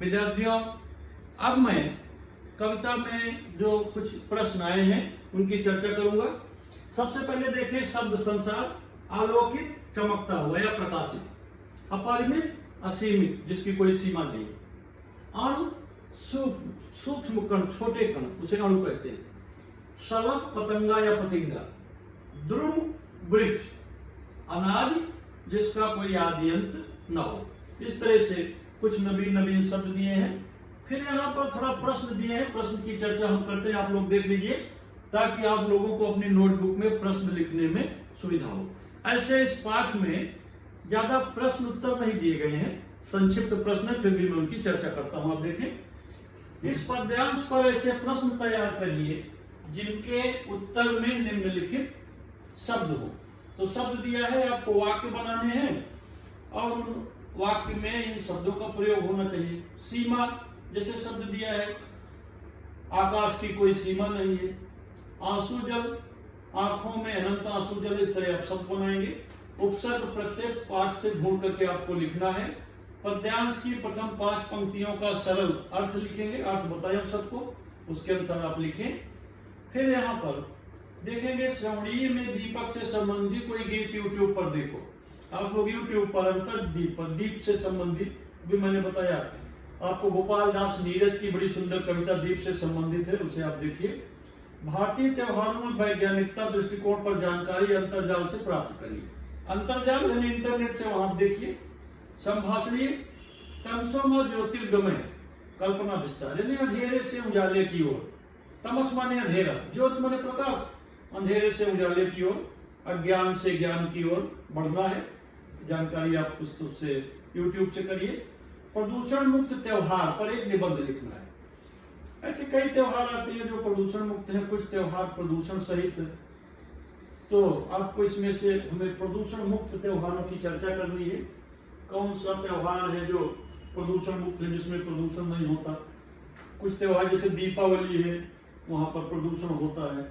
विद्यार्थियों, अब मैं कविता में जो कुछ प्रश्न आए हैं उनकी चर्चा करूंगा। सबसे पहले देखें शब्द संसार। आलोकित, चमकता हुआ या प्रकाशित। अपरिमित, असीमित, जिसकी कोई सीमा नहीं। अणु, सूक्ष्म कण, छोटे कण, उसे अणु कहते हैं। शलभ, पतंगा या पतिंगा। ध्रुव, वृक्ष। अनादि, जिसका कोई आदि अंत न हो। इस तरह से कुछ नवीन नवीन शब्द दिए हैं। फिर यहाँ पर थोड़ा प्रश्न दिए हैं, प्रश्न की चर्चा हम करते हैं, आप लोग देख लीजिए ताकि आप लोगों को अपनी नोटबुक में प्रश्न लिखने में सुविधा हो। ऐसे इस पाठ में ज्यादा प्रश्न उत्तर नहीं दिए गए हैं, संक्षिप्त प्रश्न है, फिर भी मैं उनकी चर्चा करता हूं। आप देखें, इस पद्यांश पर ऐसे प्रश्न तैयार करिए जिनके उत्तर में निम्नलिखित शब्द हो। तो शब्द दिया है, आपको वाक्य बनाने हैं और उन वाक्य में इन शब्दों का प्रयोग होना चाहिए। सीमा, जैसे शब्द दिया है, आकाश की कोई सीमा नहीं है। आंसू जल, आंखों में अनंत आंसू जल, इस तरह आप शब्द बनाएंगे। उपसर्ग प्रत्येक पाठ से ढूंढ करके आपको लिखना है। पद्यांश की प्रथम 5 पंक्तियों का सरल अर्थ लिखेंगे, अर्थ बताएं सबको, उसके अनुसार आप लिखें। फिर यहाँ पर देखेंगे श्रवणीय में दीपक से संबंधित कोई गीत यूट्यूब पर देखो। आप लोग यूट्यूब पर अंतरदीप पर दीप से संबंधित भी मैंने बताया आपको, गोपाल दास नीरज की बड़ी सुंदर कविता दीप से संबंधित है, उसे आप देखिए। भारतीय त्योहारों में वैज्ञानिकता दृष्टिकोण पर जानकारी अंतर्जाल से प्राप्त करिए। अंतर्जाल यानी इंटरनेट से वहां देखिए। संभाषणीय, तमसोमा ज्योतिर्गमय, कल्पना विस्तार, यानी अंधेरे से उजाले की ओर। तमस माने अंधेरा, ज्योति माने प्रकाश, अंधेरे से उजाले की ओर, अज्ञान से ज्ञान की ओर बढ़ना है। जानकारी आप पुस्तक से यूट्यूब से करिए। प्रदूषण मुक्त त्योहार पर एक निबंध लिखना है। ऐसे कई त्योहार आते हैं जो प्रदूषण मुक्त हैं, कुछ त्योहार प्रदूषण सहित। तो आपको इसमें से हमें प्रदूषण मुक्त त्योहारों की चर्चा करनी है। कौन सा त्योहार है जो प्रदूषण मुक्त है, जिसमें प्रदूषण नहीं होता। कुछ त्योहार जैसे दीपावली है, वहां पर प्रदूषण होता है।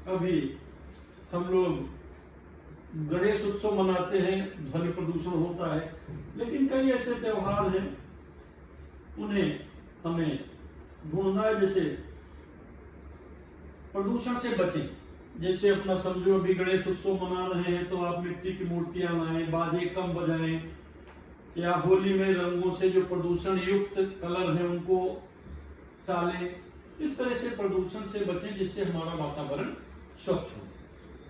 अभी हम लोग गणेश उत्सव मनाते हैं, ध्वनि प्रदूषण होता है। लेकिन कई ऐसे त्योहार हैं, उन्हें हमें ढूंढना है। जैसे प्रदूषण से बचें, जैसे अपना समझो अभी गणेश उत्सव मना रहे हैं तो आप मिट्टी की मूर्तियां लाएं, बाजे कम बजाएं, या होली में रंगों से जो प्रदूषण युक्त कलर है उनको टालें। इस तरह से प्रदूषण से बचें जिससे हमारा वातावरण स्वच्छ हो।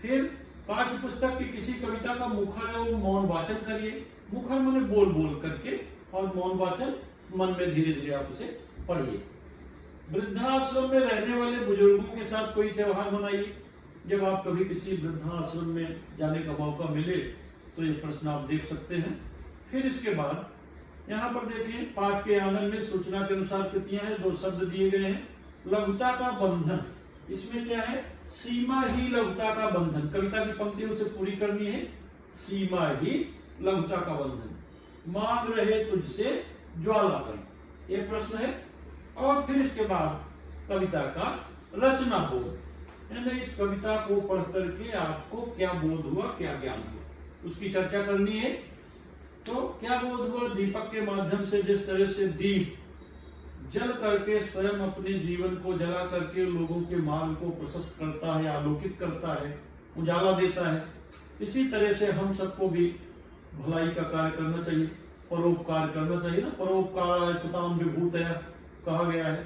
फिर पाठ्य पुस्तक की किसी कविता का मुखर एवं मौन वाचन करिए। मुखर माने बोल बोल करके, और मौन वाचन मन में धीरे धीरे आप उसे पढ़िए। वृद्धाश्रम में रहने वाले बुजुर्गों के साथ कोई त्योहार मनाइए। जब आप कभी किसी वृद्धाश्रम में जाने का मौका मिले तो ये प्रश्न आप देख सकते हैं। फिर इसके बाद यहाँ पर देखें, पाठ के आंगन में सूचना के अनुसार कृतियां हैं, 2 शब्द दिए गए हैं। लघुता का बंधन, इसमें क्या है, सीमा ही लघुता का बंधन। कविता की पंक्ति उसे पूरी करनी है। सीमा ही लघुता का बंधन। मांग रहे तुझसे ज्वाला बन, ये प्रश्न है। और फिर इसके बाद कविता का रचना बोध, यानी इस कविता को पढ़ करके आपको क्या बोध हुआ, क्या ज्ञान हुआ, उसकी चर्चा करनी है। तो क्या बोध हुआ, दीपक के माध्यम से जिस तरह से दीप जल करके स्वयं अपने जीवन को जला करके लोगों के मार्ग को प्रशस्त करता है, आलोकित करता है, उजाला देता है, इसी तरह से हम सबको भी भलाई का कार्य करना चाहिए, परोपकार करना चाहिए ना। परोपकार सताम विभूतया कहा गया है।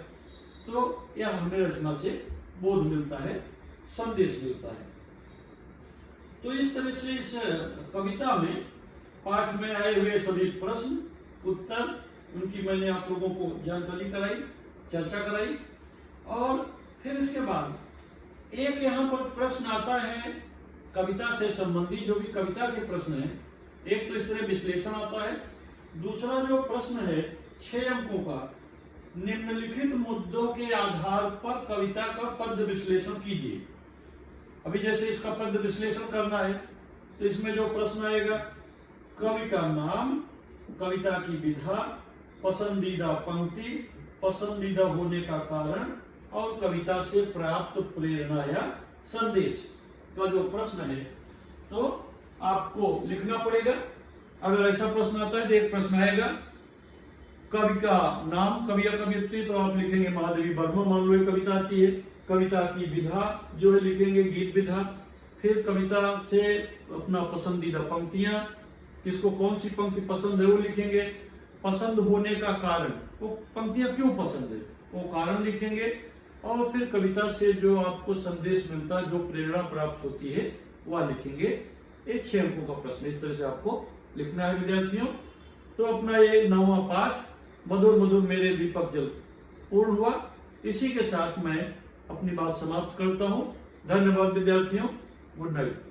तो यह हमें रचना से बोध मिलता है, संदेश मिलता है। तो इस तरह से इस कविता में पाठ में आए हुए सभी प्रश्न उत्तर, उनकी मैंने आप लोगों को जानकारी कराई, चर्चा कराई। और फिर इसके बाद एक यहाँ पर प्रश्न आता है कविता से संबंधित, जो भी कविता के प्रश्न है। एक तो इस तरह विश्लेषण आता है। दूसरा जो प्रश्न है 6 अंकों का, निम्नलिखित मुद्दों के आधार पर कविता का पद विश्लेषण कीजिए। अभी जैसे इसका पद विश्लेषण करना है तो इसमें जो प्रश्न आएगा, कवि का नाम, कविता की विधा, पसंदीदा पंक्ति, पसंदीदा होने का कारण, और कविता से प्राप्त प्रेरणा या संदेश का जो प्रश्न है तो आपको लिखना पड़ेगा। अगर ऐसा प्रश्न आता है तो एक प्रश्न आएगा, कवि का नाम, कवि या कवियत्री, तो आप लिखेंगे महादेवी वर्मा, मान लो ये कविता आती है। कविता की विधा जो है लिखेंगे गीत विधा। फिर कविता से अपना पसंदीदा पंक्तियां, किसको कौन सी पंक्ति पसंद है वो लिखेंगे। पसंद होने का कारण, वो पंक्तियां क्यों पसंद है वो कारण लिखेंगे। और फिर कविता से जो आपको संदेश मिलता, जो प्रेरणा प्राप्त होती है वह लिखेंगे। ये 6 अंकों का प्रश्न इस तरह से आपको लिखना है विद्यार्थियों। तो अपना ये 9वां पाठ मधुर मधुर मेरे दीपक जल पूर्ण हुआ। इसी के साथ मैं अपनी बात समाप्त करता हूं। धन्यवाद विद्यार्थियों, गुड नाइट।